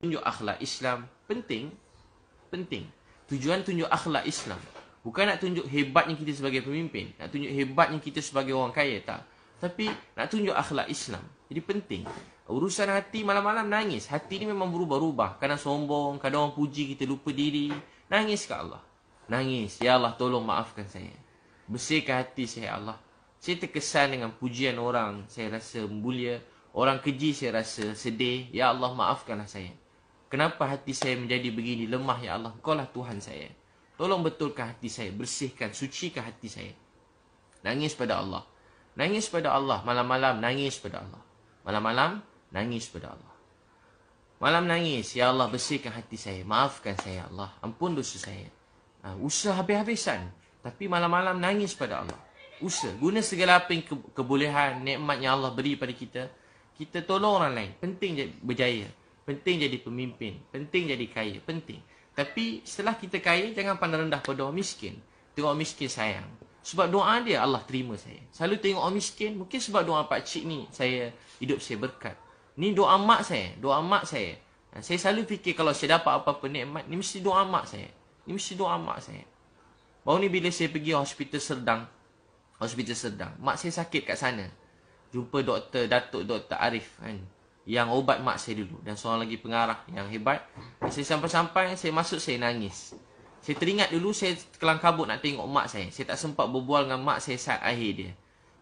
tunjuk akhlak Islam. Penting. Tujuan tunjuk akhlak Islam. Bukan nak tunjuk hebatnya kita sebagai pemimpin. Nak tunjuk hebatnya kita sebagai orang kaya. Tak. Tapi nak tunjuk akhlak Islam. Jadi penting. Urusan hati malam-malam nangis. Hati ni memang berubah-ubah. Kadang sombong. Kadang orang puji kita lupa diri. Nangis ke Allah. Nangis. Ya Allah tolong maafkan saya. Bersihkan hati saya Allah. Saya terkesan dengan pujian orang. Saya rasa mulia. Orang keji saya rasa sedih. Ya Allah maafkanlah saya. Kenapa hati saya menjadi begini lemah ya Allah. Engkau lah Tuhan saya. Tolong betulkan hati saya. Bersihkan, sucikan hati saya. Nangis pada Allah. Nangis pada Allah. Malam-malam nangis pada Allah. Malam-malam nangis pada Allah. Malam nangis. Ya Allah bersihkan hati saya. Maafkan saya Allah. Ampun dosa saya. Usaha habis-habisan. Tapi malam-malam nangis pada Allah. Usaha. Guna segala apa yang kebolehan, nikmat yang Allah beri pada kita. Kita tolong orang lain. Penting jadi berjaya. Penting jadi pemimpin. Penting jadi kaya. Penting. Tapi setelah kita kaya, jangan pandang rendah pada orang miskin. Tengok orang miskin sayang. Sebab doa dia, Allah terima saya. Selalu tengok orang miskin, mungkin sebab doa pakcik ni, hidup saya berkat. Ni doa mak saya. Doa mak saya. Saya selalu fikir kalau saya dapat apa-apa nikmat, ni mesti doa mak saya. Ni mesti doa mak saya. Baru ni bila saya pergi hospital Serdang. Mak saya sakit kat sana. Jumpa Datuk Dr. Arif kan. Yang ubat mak saya dulu. Dan seorang lagi pengarah yang hebat. Saya sampai-sampai, saya masuk, saya nangis. Saya teringat dulu, saya kelang kabut nak tengok mak saya. Saya tak sempat berbual dengan mak saya saat akhir dia.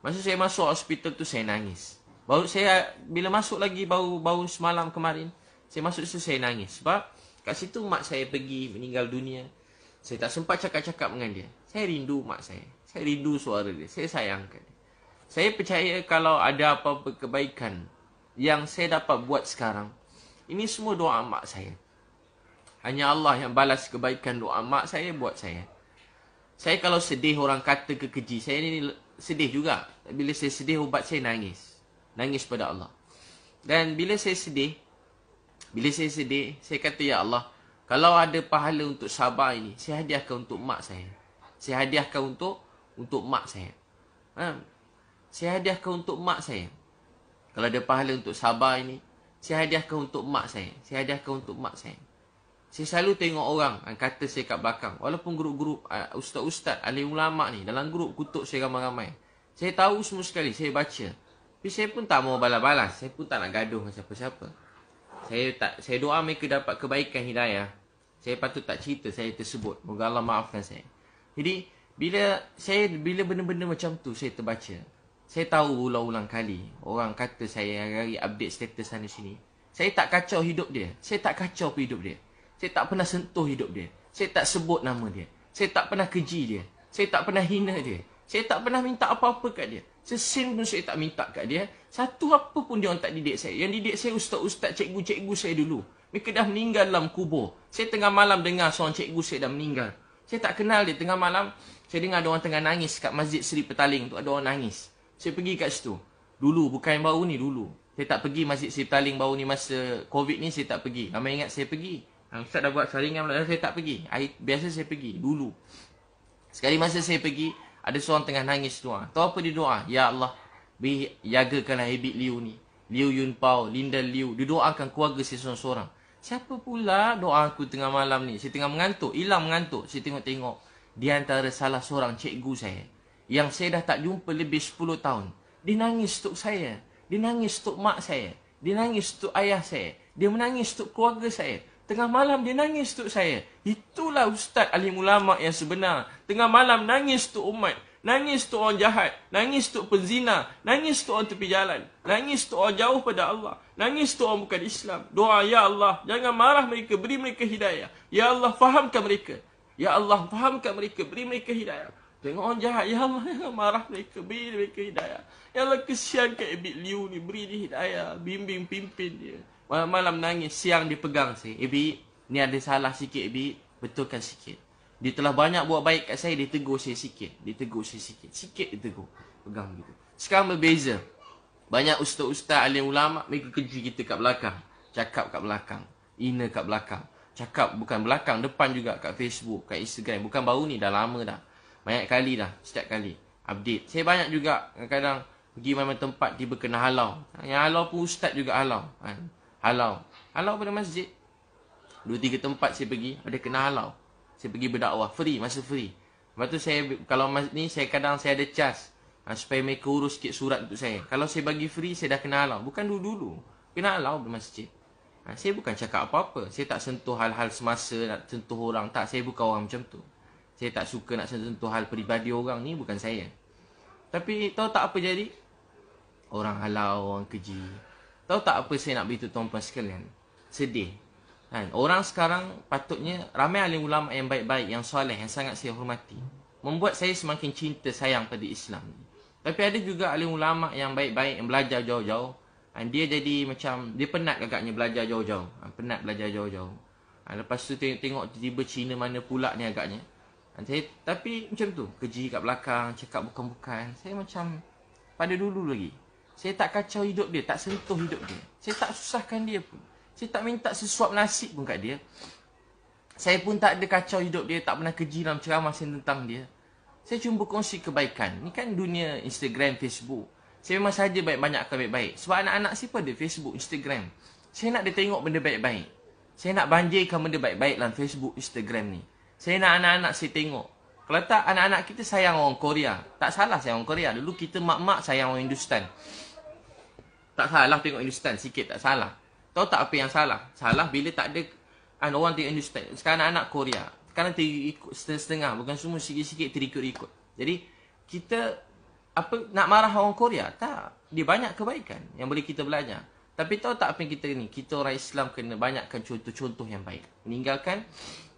Masa saya masuk hospital tu, saya nangis. Baru saya, bila masuk lagi, baru semalam kemarin, saya masuk situ, saya nangis. Sebab kat situ mak saya pergi, meninggal dunia. Saya tak sempat cakap-cakap dengan dia. Saya rindu mak saya. Saya rindu suara dia. Saya sayangkan dia. Saya percaya kalau ada apa-apa kebaikan yang saya dapat buat sekarang, ini semua doa mak saya. Hanya Allah yang balas kebaikan doa mak saya buat saya. Saya kalau sedih orang kata kekeji, saya ni sedih juga. Bila saya sedih ubat saya nangis. Nangis pada Allah. Dan bila saya sedih, saya kata ya Allah, kalau ada pahala untuk sabar ini, saya hadiahkan untuk mak saya. Saya hadiahkan untuk mak saya. Saya hadiahkan untuk mak saya. Kalau ada pahala untuk sabar ini, saya hadiahkan untuk mak saya. Saya hadiahkan untuk mak saya. Saya selalu tengok orang kata saya kat belakang. Walaupun grup-grup ustaz-ustaz, alim ulama ni, dalam grup kutuk saya ramai-ramai. Saya tahu semua sekali, saya baca. Tapi saya pun tak mau balas-balas. Saya pun tak nak gaduh dengan siapa-siapa. Saya doa mereka dapat kebaikan hidayah. Saya patut tak cerita saya tersebut. Moga Allah maafkan saya. Jadi, bila benda-benda macam tu saya terbaca. Saya tahu ulang-ulang kali orang kata saya hari-hari update status sana sini. Saya tak kacau hidup dia. Saya tak kacau hidup dia. Saya tak pernah sentuh hidup dia. Saya tak sebut nama dia. Saya tak pernah keji dia. Saya tak pernah hina dia. Saya tak pernah minta apa-apa kat dia. Sesin pun saya tak minta kat dia. Satu apa pun dia orang tak didik saya. Yang didik saya ustaz-ustaz, cikgu-cikgu saya dulu. Mereka dah meninggal dalam kubur. Saya tengah malam dengar seorang cikgu saya dah meninggal. Saya tak kenal dia. Tengah malam saya dengar ada orang tengah nangis kat Masjid Seri Petaling tu. Ada orang nangis. Saya pergi kat situ. Dulu, bukan baru ni, dulu. Saya tak pergi Masjid Seri Petaling baru ni masa Covid ni, saya tak pergi. Ramai ingat saya pergi. Ustaz dah buat saringan, saya tak pergi. Biasa saya pergi, dulu. Sekali masa saya pergi, ada seorang tengah nangis doa. Tahu apa dia doa? Ya Allah, jagakanlah Habib Liu ni. Liu Yun Pao, Linda Liu. Dia doakan keluarga saya seorang-seorang. Siapa pula doa aku tengah malam ni? Saya tengah mengantuk, hilang mengantuk. Saya tengok-tengok. Di antara salah seorang cikgu saya. Yang saya dah tak jumpa lebih 10 tahun. Dia nangis untuk saya. Dia nangis untuk mak saya. Dia nangis untuk ayah saya. Dia menangis untuk keluarga saya. Tengah malam dia nangis untuk saya. Itulah ustaz alim ulama yang sebenar. Tengah malam nangis untuk umat. Nangis untuk orang jahat. Nangis untuk penzina. Nangis untuk orang tepi jalan. Nangis untuk orang jauh pada Allah. Nangis untuk orang bukan Islam. Doa, Ya Allah, jangan marah mereka. Beri mereka hidayah. Ya Allah, fahamkan mereka. Ya Allah, fahamkan mereka. Beri mereka hidayah. Tengok orang jahat, Ya Allah, jangan marah mereka. Beri mereka hidayah. Ya Allah, kesian kat Habib Liu ni. Beri dia hidayah. Bimbing, pimpin dia. Malam-malam nangis, siang dia pegang saya. Habib, ni ada salah sikit, Habib. Betulkan sikit. Dia telah banyak buat baik kat saya, dia tegur saya sikit. Dia tegur saya sikit. Sikit dia tegur. Pegang gitu. Sekarang berbeza. Banyak ustaz-ustaz, alim ulama, mereka keji kita kat belakang. Cakap kat belakang. Hina kat belakang. Cakap bukan belakang, depan juga kat Facebook, kat Instagram. Bukan baru ni, dah lama dah. Banyak kali dah, setiap kali. Update. Saya banyak juga, kadang-kadang pergi mana tempat, tiba kena halau. Yang halau pun ustaz juga halau. Halau pada masjid. 2-3 tempat saya pergi, ada kena halau. Saya pergi berdakwah, free, masa free. Lepas tu saya, kalau ni saya kadang saya ada cas. Supaya mereka urus sikit surat untuk saya. Kalau saya bagi free, saya dah kena halau. Bukan dulu-dulu. Kena halau di masjid. Saya bukan cakap apa-apa. Saya tak sentuh hal-hal semasa, nak sentuh orang. Tak, saya bukan orang macam tu. Saya tak suka nak sentuh hal peribadi orang. Ni bukan saya. Tapi tahu tak apa jadi? Orang halau, orang keji. Tahu tak apa saya nak beritahu tuan-tuan sekalian? Sedih. Orang sekarang patutnya, ramai alim ulama yang baik-baik, yang soleh, yang sangat saya hormati. Membuat saya semakin cinta sayang pada Islam. Tapi ada juga alim ulama yang baik-baik, yang belajar jauh-jauh. Dia jadi macam, dia penat agaknya belajar jauh-jauh. Penat belajar jauh-jauh. Lepas tu tengok tiba-tiba Cina mana pula ni agaknya. Tapi macam tu, keji kat belakang, cakap bukan-bukan. Saya macam, pada dulu lagi. Saya tak kacau hidup dia, tak sentuh hidup dia. Saya tak susahkan dia pun. Saya tak minta sesuap nasi pun kat dia. Saya pun tak ada kacau hidup dia, tak pernah keji dalam ceramah saya tentang dia. Saya cuma berkongsi kebaikan. Ni kan dunia Instagram, Facebook. Saya memang saja banyakkan baik-baik. Sebab anak-anak saya pun ada Facebook, Instagram. Saya nak dia tengok benda baik-baik. Saya nak banjirkan benda baik-baik dalam Facebook, Instagram ni. Saya nak anak-anak saya tengok. Kalau tak, anak-anak kita sayang orang Korea. Tak salah sayang orang Korea. Dulu kita mak-mak sayang orang Hindustan. Tak salah tengok Hindustan, sikit tak salah. Tahu tak apa yang salah? Salah bila tak ada orang tengok Hindustan. Sekarang anak-anak Korea. Sekarang terikut setengah-setengah. Bukan semua sikit-sikit terikut-ikut. Jadi, kita nak marah orang Korea? Tak. Dia banyak kebaikan yang boleh kita belajar. Tapi tahu tak apa yang kita ni? Kita orang Islam kena banyakkan contoh-contoh yang baik. Meninggalkan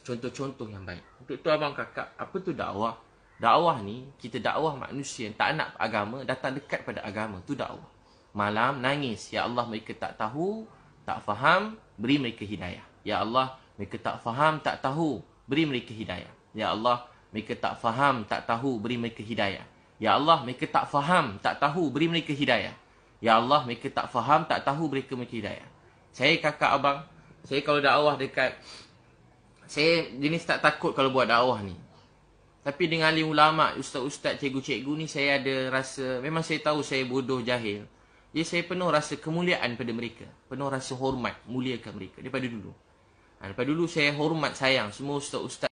contoh-contoh yang baik. Untuk tu abang kakak, apa tu dakwah? Dakwah ni, kita dakwah manusia yang tak nak agama, datang dekat pada agama. Tu dakwah. Malam nangis. Ya Allah, mereka tak tahu, tak faham, beri mereka hidayah. Ya Allah, mereka tak faham, tak tahu, beri mereka hidayah. Ya Allah, mereka tak faham, tak tahu, beri mereka hidayah. Ya Allah, mereka tak faham, tak tahu, beri mereka hidayah. Ya Allah, mereka tak faham, tak tahu, beri mereka hidayah. Saya kakak abang, saya kalau dakwah dekat, saya jenis tak takut kalau buat dakwah ni. Tapi dengan alim ulama, ustaz-ustaz, cikgu-cikgu ni, saya ada rasa, memang saya tahu saya bodoh, jahil. Jadi saya penuh rasa kemuliaan pada mereka. Penuh rasa hormat, muliakan mereka daripada dulu. Daripada dulu saya hormat, sayang semua ustaz-ustaz.